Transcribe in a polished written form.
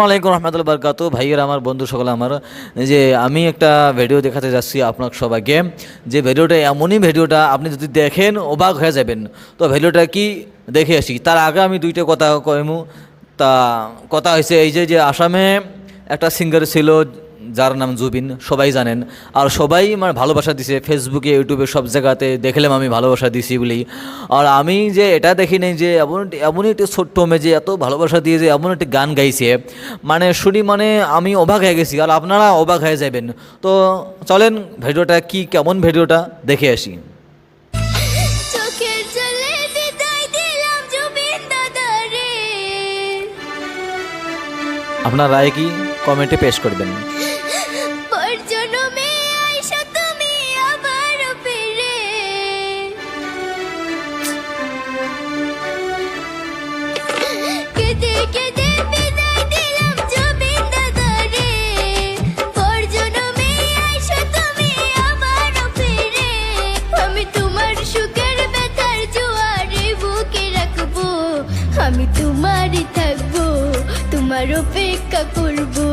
আলাইকুম রহমতুল্লাহ বারকাতু। ভাইয়ের আমার বন্ধু সকল আমার, যে আমি একটা ভিডিও দেখাতে যাচ্ছি আপনার সবাইকে। যে ভিডিওটা এমনই ভিডিওটা আপনি যদি দেখেন অবাক হয়ে যাবেন। তো ভিডিওটা কি দেখে আসি, তার আগে আমি দুইটা কথা কইমু। তা কথা হয়েছে এই যে আসামে একটা সিঙ্গার ছিল যার নাম জুবিন, সবাই জানেন। আর সবাই মানে ভালোবাসা দিছে, ফেসবুকে ইউটিউবে সব জায়গাতে দেখলাম আমি ভালোবাসা দিছি বলি। আর আমি যে এটা দেখি নাই যে এমনই একটি ছোট্ট মেয়ে যে এত ভালোবাসা দিয়ে যে এমন একটি গান গাইছে, মানে শুনি মানে আমি অবাক হয়ে গেছি, আর আপনারা অবাক হয়ে যাবেন। তো চলেন ভিডিওটা কি কেমন ভিডিওটা দেখে আসি। চোখের জলে বিদায় দিলাম জুবিন দাদারে। আপনার রায় কি কমেন্টে পেশ করবেন। পর জন্মে আইসা তুমি আবার ফিরে। কেঁদে কেঁদে বিদায় দিলাম জুবিন দাদারে। পর জন্মে আইসা তুমি আবার ফিরে। আমি তোমার সুখের ব্যথার জোয়ারে বুকে রাখবো। আমি তোমারই থাকবো, তোমার অপেক্ষা করবো।